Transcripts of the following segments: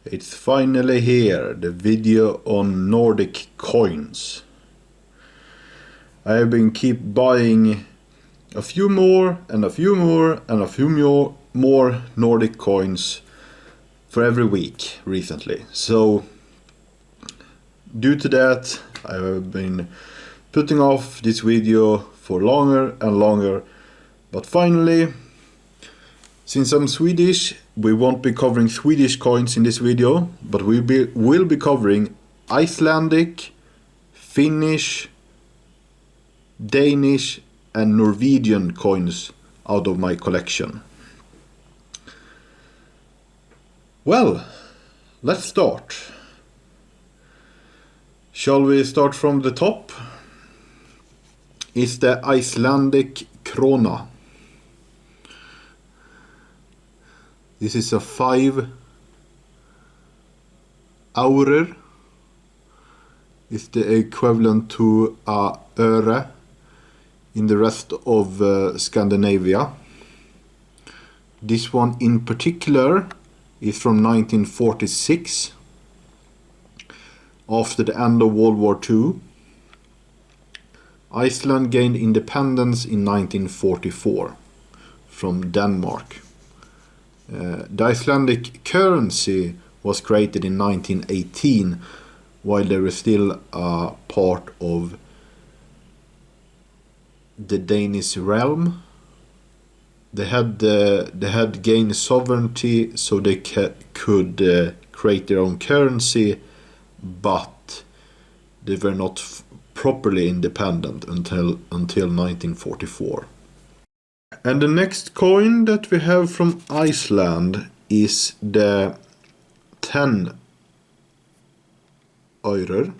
It's finally here, the video on Nordic coins. I have been keep buying a few more and a few more and a few more Nordic coins for every week recently. So due to that I have been putting off this video for longer and longer, but finally, since I'm Swedish, we won't be covering Swedish coins in this video, but we'll be covering Icelandic, Finnish, Danish and Norwegian coins out of my collection. Well, let's start. Shall we start from the top? It's the Icelandic Króna. This is a 5 aurer. It's the equivalent to a öre in the rest of Scandinavia. This one in particular is from 1946, after the end of World War II. Iceland gained independence in 1944 from Denmark. The Icelandic currency was created in 1918, while they were still a part of the Danish realm. They had gained sovereignty, so they could create their own currency, but they were not properly independent until 1944. And the next coin that we have from Iceland is the 10 öre.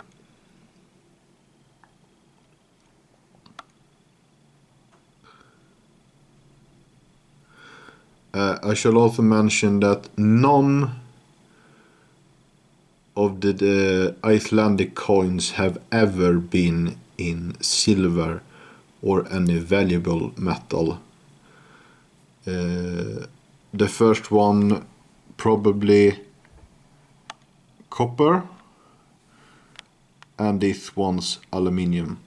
I shall also mention that none of the Icelandic coins have ever been in silver or any valuable metal. The first one probably copper, and this one's aluminium.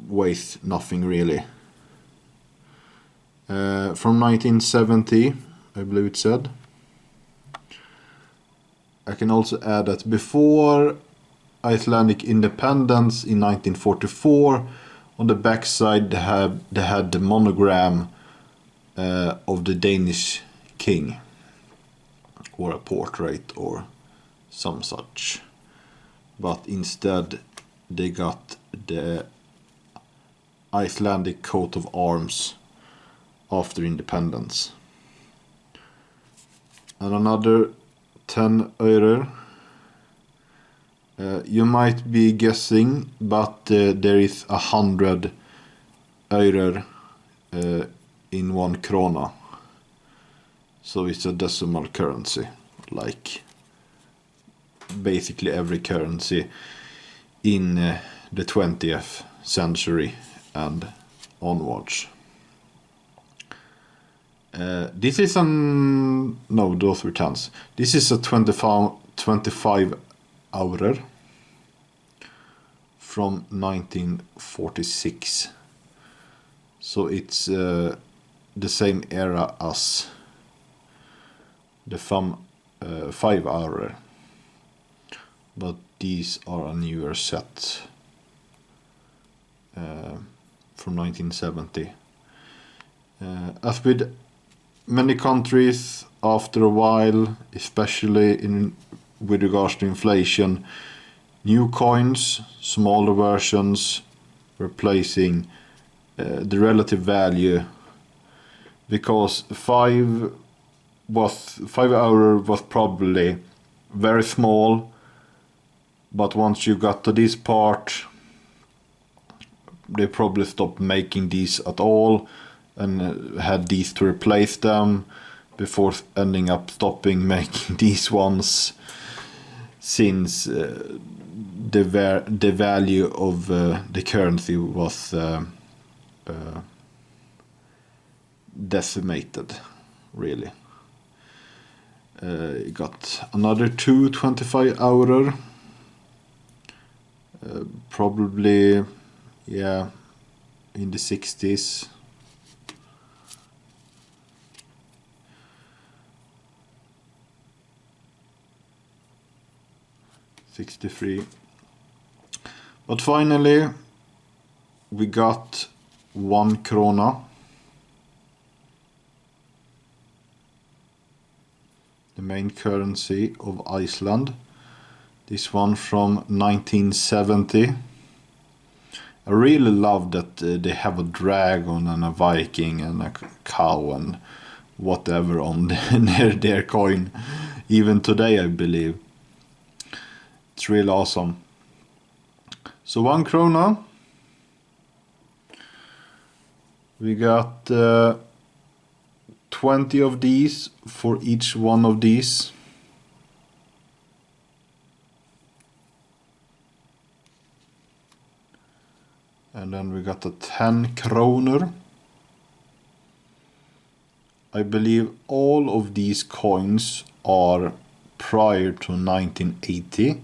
Weighs nothing really. From 1970, I believe it said. I can also add that before Icelandic independence in 1944, on the backside they had the monogram of the Danish king, or a portrait or some such, but instead they got the Icelandic coat of arms after independence. And another 10 öre. You might be guessing, but there is 100 öre in 1 krona. So it's a decimal currency, like basically every currency in the 20th century and onwards. This is no, those were tens. This is a 25 aurer from 1946. So it's the same era as the 5 aurer, but these are a newer set from 1970. As with many countries, after a while, especially with regards to inflation, new coins, smaller versions, replacing the relative value, because 5 hour was probably very small, but once you got to this part, they probably stopped making these at all and had these to replace them, before ending up stopping making these ones, since the value of the currency was decimated, really. Got another two 25-hour. Probably, yeah, in the 60s. '63. But finally, we got 1 krona. The main currency of Iceland. This one from 1970. I really love that they have a dragon and a Viking and a cow and whatever on their coin. Even today, I believe. It's really awesome. So 1 krona. We got 20 of these for each one of these. And then we got a 10 kroner. I believe all of these coins are prior to 1980.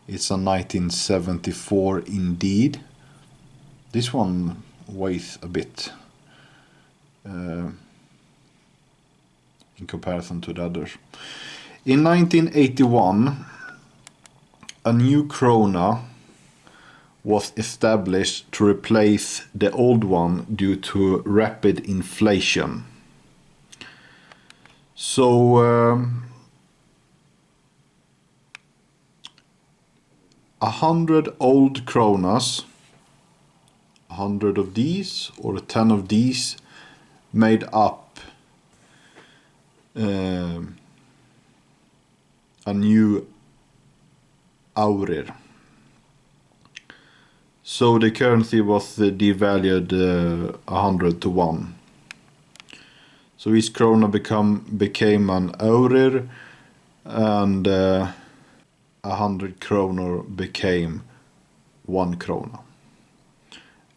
It's a 1974 indeed. This one weighs a bit in comparison to the others. In 1981, a new krona was established to replace the old one due to rapid inflation. So 100 old kronas, 100 of these or 10 of these made up a new aurir. So the currency was devalued 100 to 1. So each krona became an aurir, and 100 kronor became 1 krona.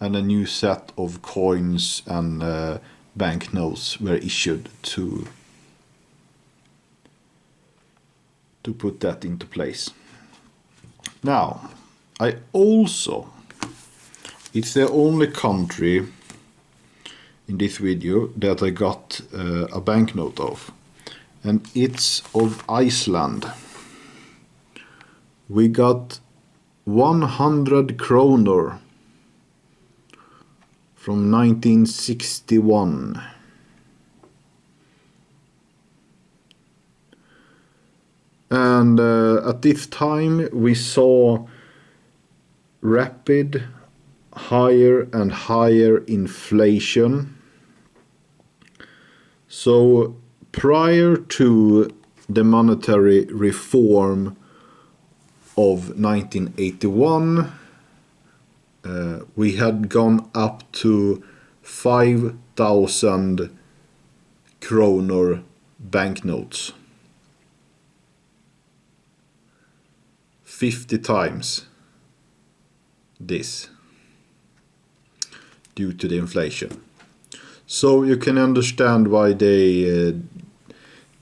And a new set of coins and banknotes were issued to put that into place. Now, it's the only country in this video that I got a banknote of, and it's of Iceland. We got 100 kronor from 1961. And at this time we saw rapid higher and higher inflation. So prior to the monetary reform of 1981, we had gone up to 5,000 kronor banknotes. 50 times this due to the inflation. So you can understand why they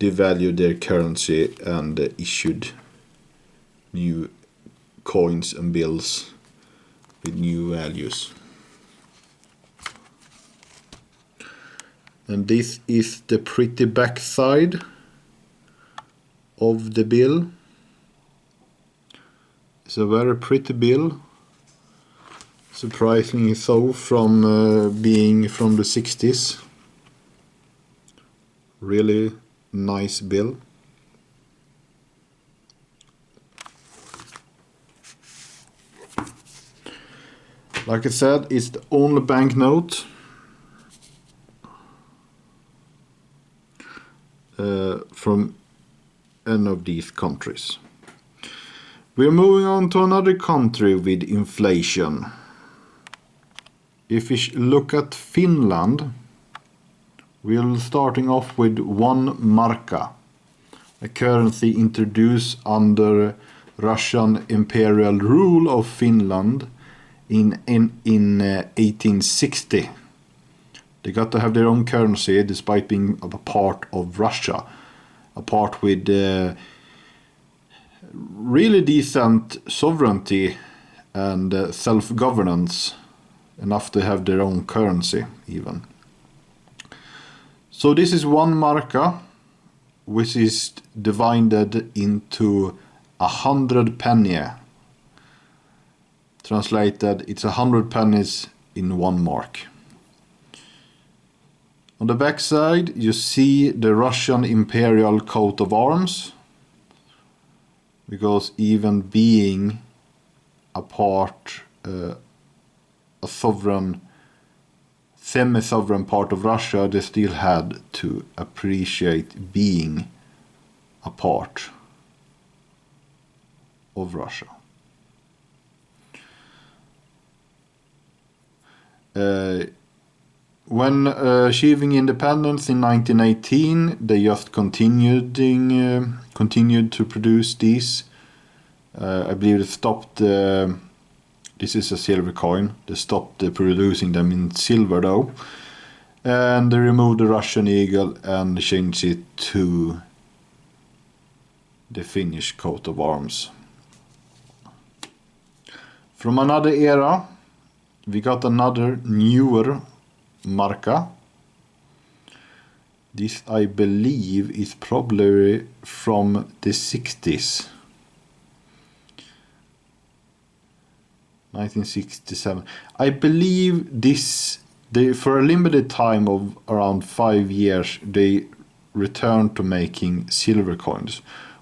devalued their currency and issued new coins and bills with new values. And this is the pretty backside of the bill. It's a very pretty bill. Surprisingly so, from being from the 60s. Really nice bill. Like I said, it's the only banknote from any of these countries. We're moving on to another country with inflation. If we look at Finland, we're starting off with 1 marka, a currency introduced under Russian imperial rule of Finland in 1860. They got to have their own currency despite being a part of Russia. a part with really decent sovereignty and self-governance, enough to have their own currency even. So this is one marka, which is divided into 100 penny. Translated, it's 100 pennies in one mark. On the back side, you see the Russian imperial coat of arms, because even being a part, a sovereign, semi-sovereign part of Russia, they still had to appreciate being a part of Russia. When achieving independence in 1918, they just continued to produce these. I believe they stopped. This is a silver coin. They stopped producing them in silver though, and they removed the Russian eagle and changed it to the Finnish coat of arms. From another era, we got another newer marka. This, I believe, is probably from the 60s. 1967. I believe this, for a limited time of around 5 years, they returned to making silver coins.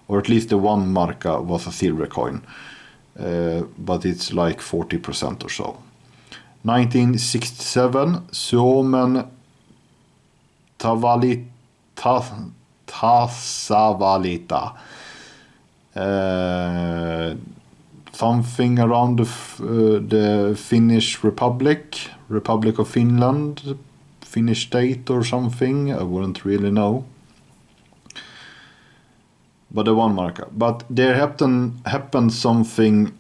Or at least the one marka was a silver coin. But it's like 40% or so. 1967, Suomen tasavalita. Something around the Finnish Republic of Finland, Finnish state or something, I wouldn't really know. But the one marka. But there happened something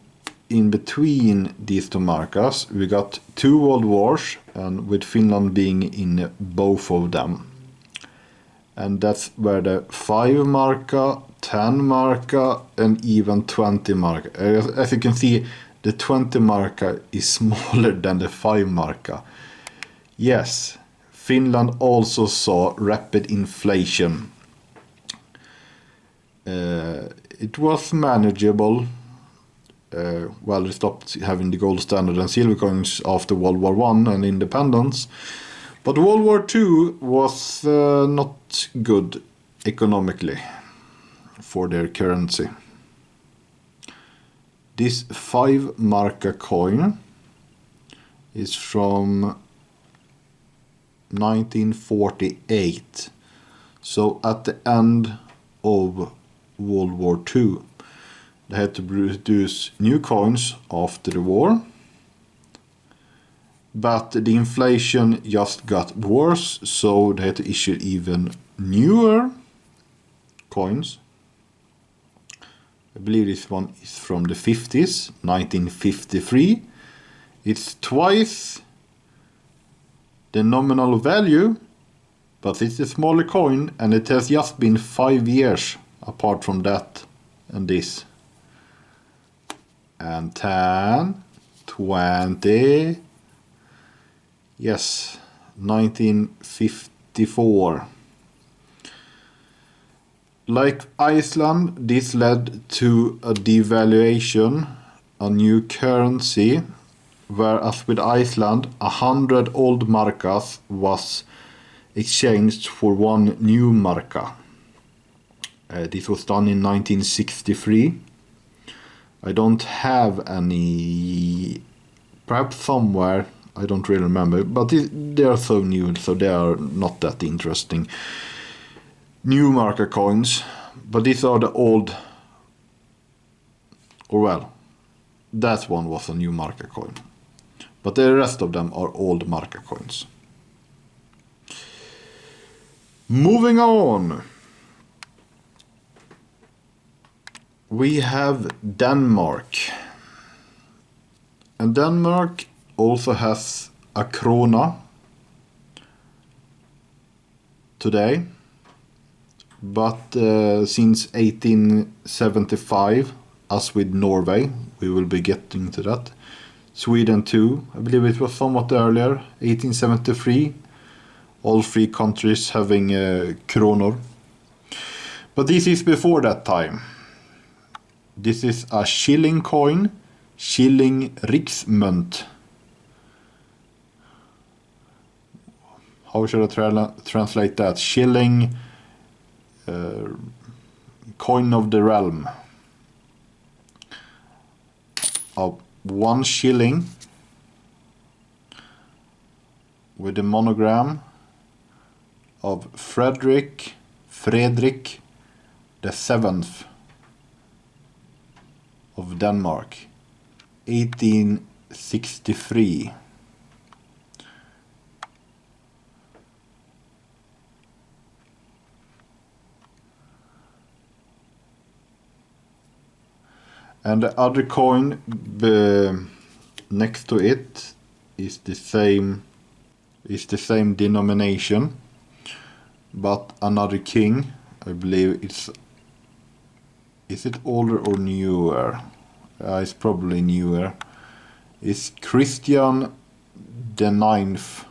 in between these two markas. We got 2 world wars, and with Finland being in both of them. And that's where the 5 marka, 10 marka, and even 20 marka. As you can see, the 20 marka is smaller than the 5 marka. Yes, Finland also saw rapid inflation. It was manageable. Well, they stopped having the gold standard and silver coins after World War I and independence. But World War II was not good economically for their currency. This 5 marka coin is from 1948. So at the end of World War II, they had to produce new coins after the war. But the inflation just got worse, so they had to issue even newer coins. I believe this one is from the 50s, 1953. It's twice the nominal value, but it's a smaller coin, and it has just been 5 years apart from that and this. And 10, 20, yes, 1954. Like Iceland, this led to a devaluation, a new currency, whereas with Iceland, 100 old markas was exchanged for one new marka. This was done in 1963. I don't have any, perhaps somewhere, I don't really remember, but they are so new, so they are not that interesting. New marka coins, but these are the old, or well, that one was a new marka coin. But the rest of them are old marka coins. Moving on. We have Denmark. And Denmark also has a krona today. but since 1875, as with Norway, we will be getting to that. Sweden too, I believe it was somewhat earlier, 1873. All three countries having kronor. But this is before that time. This is a shilling coin, shilling riksmönt. How should I translate that? Shilling, coin of the realm. Of 1 shilling with the monogram of Frederick the 7th of Denmark, 1863. And the other coin next to it is the same denomination, but another king. I believe is it older or newer? It's probably newer. It's Christian the 9th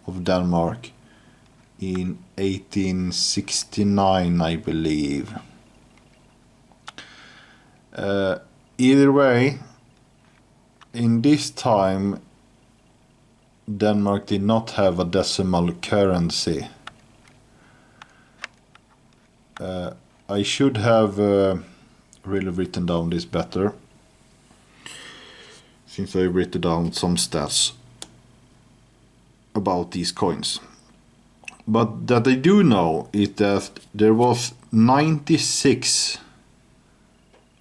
of Denmark in 1869, I believe. Either way, in this time, Denmark did not have a decimal currency. I should have really written down this better, since I written down some stats about these coins. But that I do know is that there was 96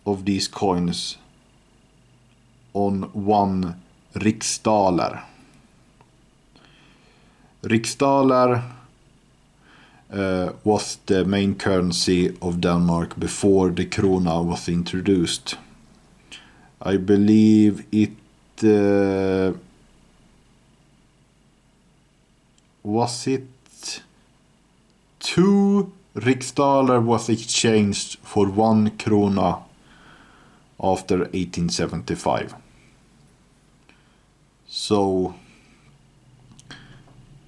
of these coins on 1 riksdaler. Riksdaler was the main currency of Denmark before the krona was introduced. I believe it was it 2 riksdaler was exchanged for 1 krona after 1875. So,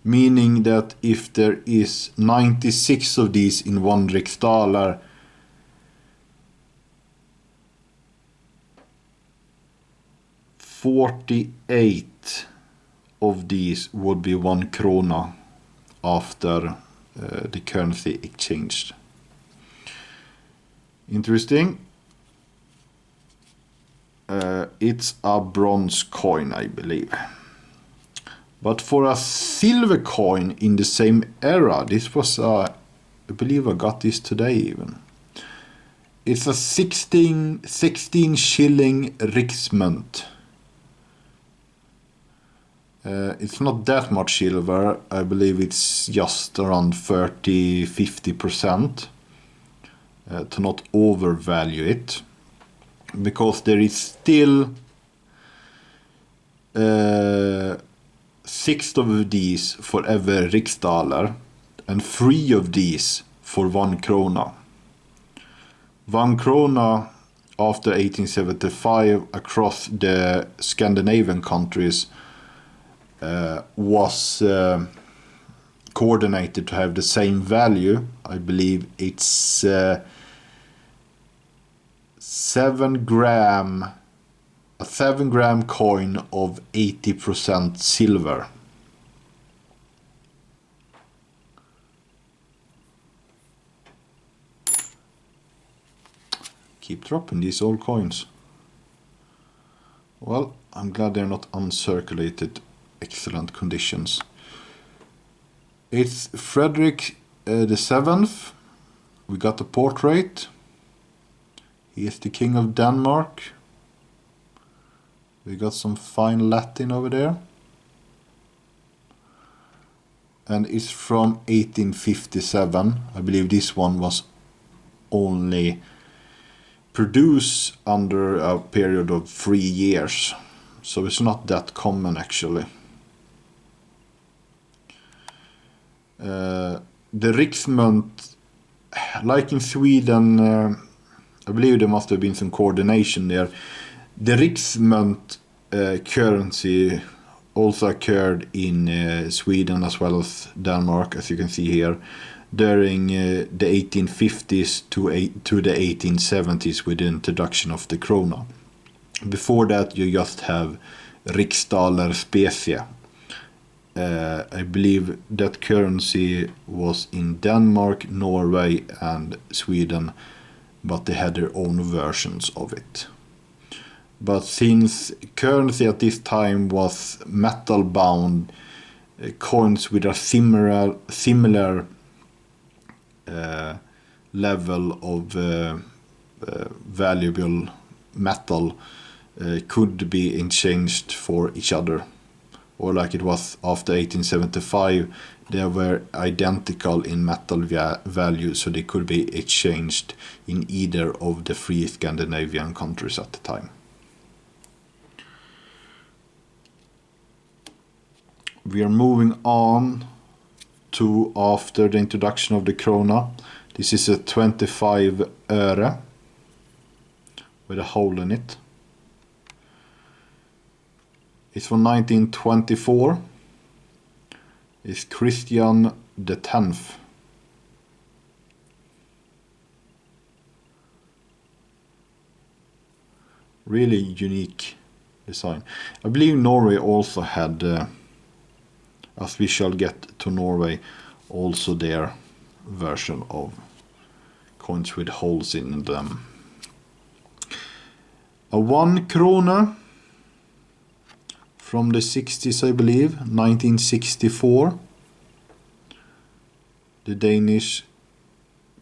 meaning that if there is 96 of these in 1 riksdaler, 48 of these would be 1 krona after the currency exchanged. Interesting. It's a bronze coin, I believe. But for a silver coin in the same era, this was I believe I got this today even. It's a 16 shilling riksmönt. It's not that much silver. I believe it's just around 30-50%, to not overvalue it, because there is still 6 of these for every riksdaler and 3 of these for 1 krona. 1 krona after 1875 across the Scandinavian countries was coordinated to have the same value. I believe it's 7 gram, a 7 gram coin of 80% silver. Keep dropping these old coins. Well, I'm glad they're not uncirculated. Excellent conditions. It's Frederick the 7th. We got the portrait. He is the King of Denmark. We got some fine Latin over there. And it's from 1857. I believe this one was only produced under a period of 3 years. So it's not that common actually. The riksmönt like in Sweden, I believe there must have been some coordination there. The riksmönt currency also occurred in Sweden as well as Denmark, as you can see here, during the 1850s to the 1870s with the introduction of the krona. Before that, you just have riksdaler specie. I believe that currency was in Denmark, Norway and Sweden, but they had their own versions of it. But since currency at this time was metal bound, coins with a similar level of valuable metal could be exchanged for each other. Or like it was after 1875, they were identical in metal value, so they could be exchanged in either of the three Scandinavian countries at the time. We are moving on to after the introduction of the krona. This is a 25 öre with a hole in it. It's from 1924. It's Christian X. Really unique design. I believe Norway also had, as we shall get to Norway, also their version of coins with holes in them. A 1 krona from the 60s, I believe, 1964. The Danish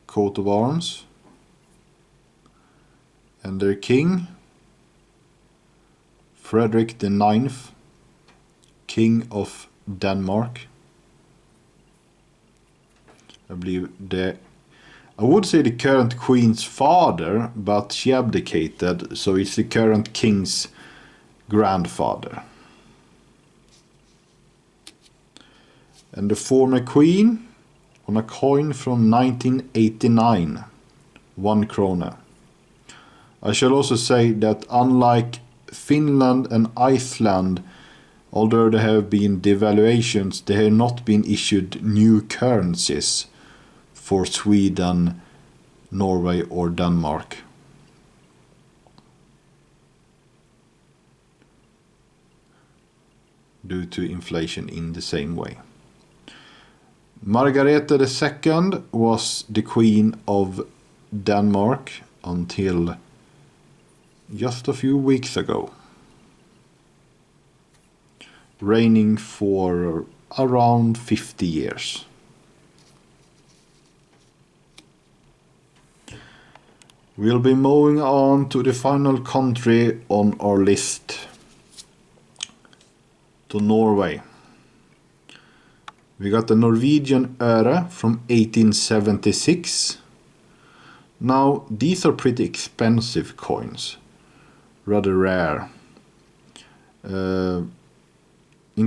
coat of arms. And their king, Frederick IX, King of Denmark. I believe I would say the current queen's father, but she abdicated, so it's the current king's grandfather. And the former queen on a coin from 1989, 1 krona. I shall also say that unlike Finland and Iceland, although there have been devaluations, there have not been issued new currencies for Sweden, Norway or Denmark. Due to inflation in the same way. Margareta II was the Queen of Denmark until just a few weeks ago, reigning for around 50 years. We'll be moving on to the final country on our list, to Norway. We got the Norwegian øre from 1876. Now, these are pretty expensive coins, rather rare. In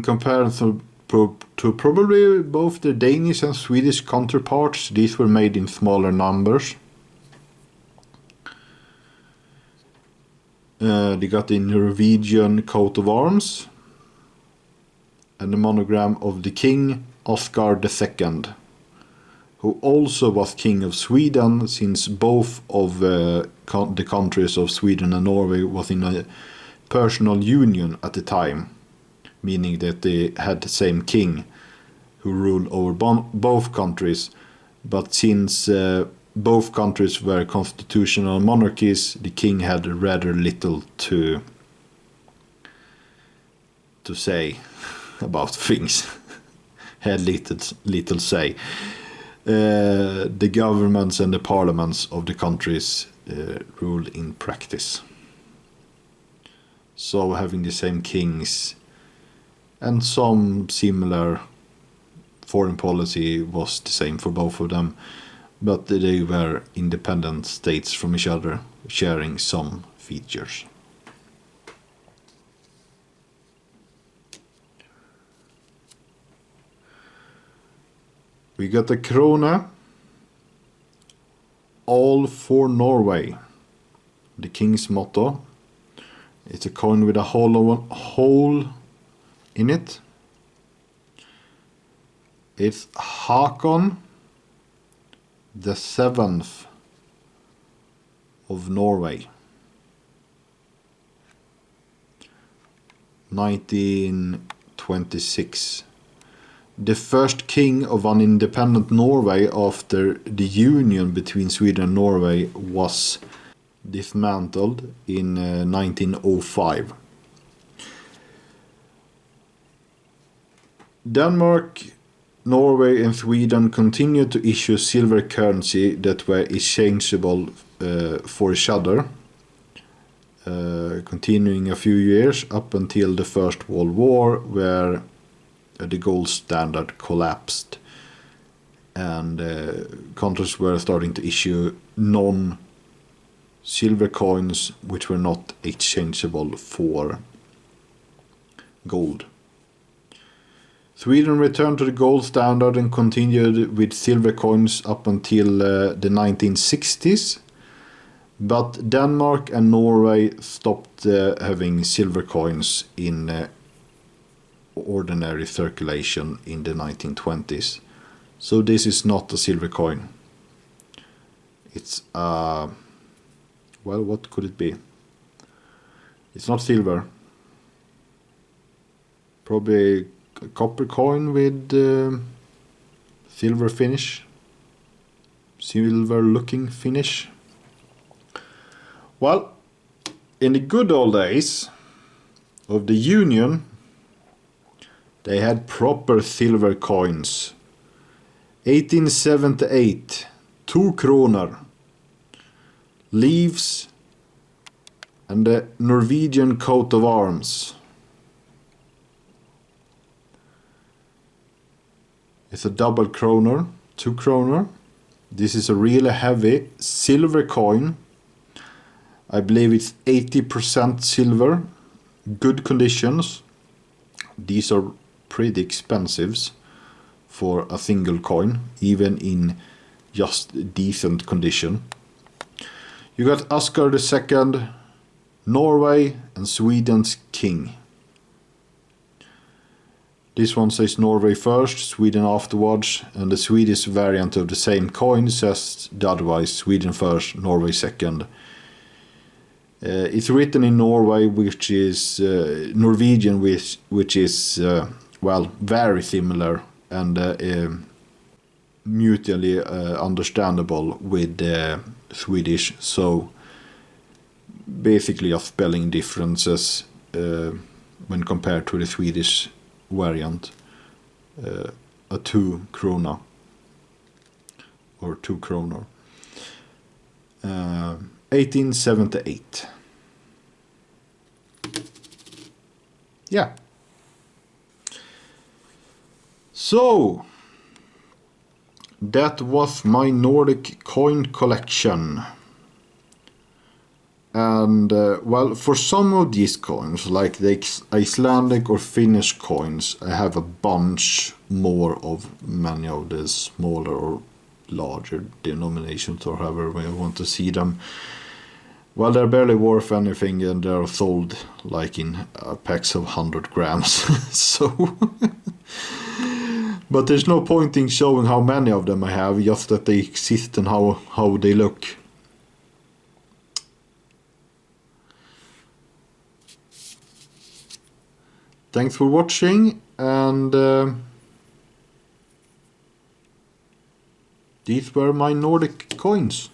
comparison to probably both the Danish and Swedish counterparts, these were made in smaller numbers. They got the Norwegian coat of arms and the monogram of the king, Oscar II, who also was king of Sweden, since both of the countries of Sweden and Norway was in a personal union at the time, meaning that they had the same king who ruled over both countries. But since both countries were constitutional monarchies, the king had rather little to say about things. Had little say. The governments and the parliaments of the countries ruled in practice. So having the same kings and some similar foreign policy was the same for both of them, but they were independent states from each other, sharing some features. We got the Krona all for Norway, the king's motto. It's a coin with a hole in it. It's Håkon the 7th of Norway, 1926. The first king of an independent Norway after the union between Sweden and Norway was dismantled in 1905. Denmark, Norway and Sweden continued to issue silver currency that were exchangeable for each other, continuing a few years up until the First World War, where the gold standard collapsed and countries were starting to issue non-silver coins which were not exchangeable for gold. Sweden returned to the gold standard and continued with silver coins up until the 1960s, but Denmark and Norway stopped having silver coins in ordinary circulation in the 1920s. So this is not a silver coin. It's well, what could it be? It's not silver. Probably a copper coin with silver finish. Silver looking finish. Well, in the good old days of the Union, they had proper silver coins. 1878, 2 kroner, leaves, and the Norwegian coat of arms. It's a double kroner, 2 kroner. This is a really heavy silver coin. I believe it's 80% silver, good conditions. These are pretty expensive for a single coin, even in just decent condition. You got Oscar II, Norway and Sweden's king. This one says Norway first, Sweden afterwards, and the Swedish variant of the same coin says the otherwise, Sweden first, Norway second. It's written in Norway, which is Norwegian, which is well, very similar and mutually understandable with Swedish. So basically, of spelling differences when compared to the Swedish variant, a 2 krona or 2 kronor. 1878. Yeah. So that was my Nordic coin collection. And well, for some of these coins, like the Icelandic or Finnish coins, I have a bunch more of many of the smaller or larger denominations, or however we want to see them. Well, they're barely worth anything, and they're sold like in packs of 100 grams. So, but there's no point in showing how many of them I have, just that they exist and how they look. Thanks for watching, and these were my Nordic coins.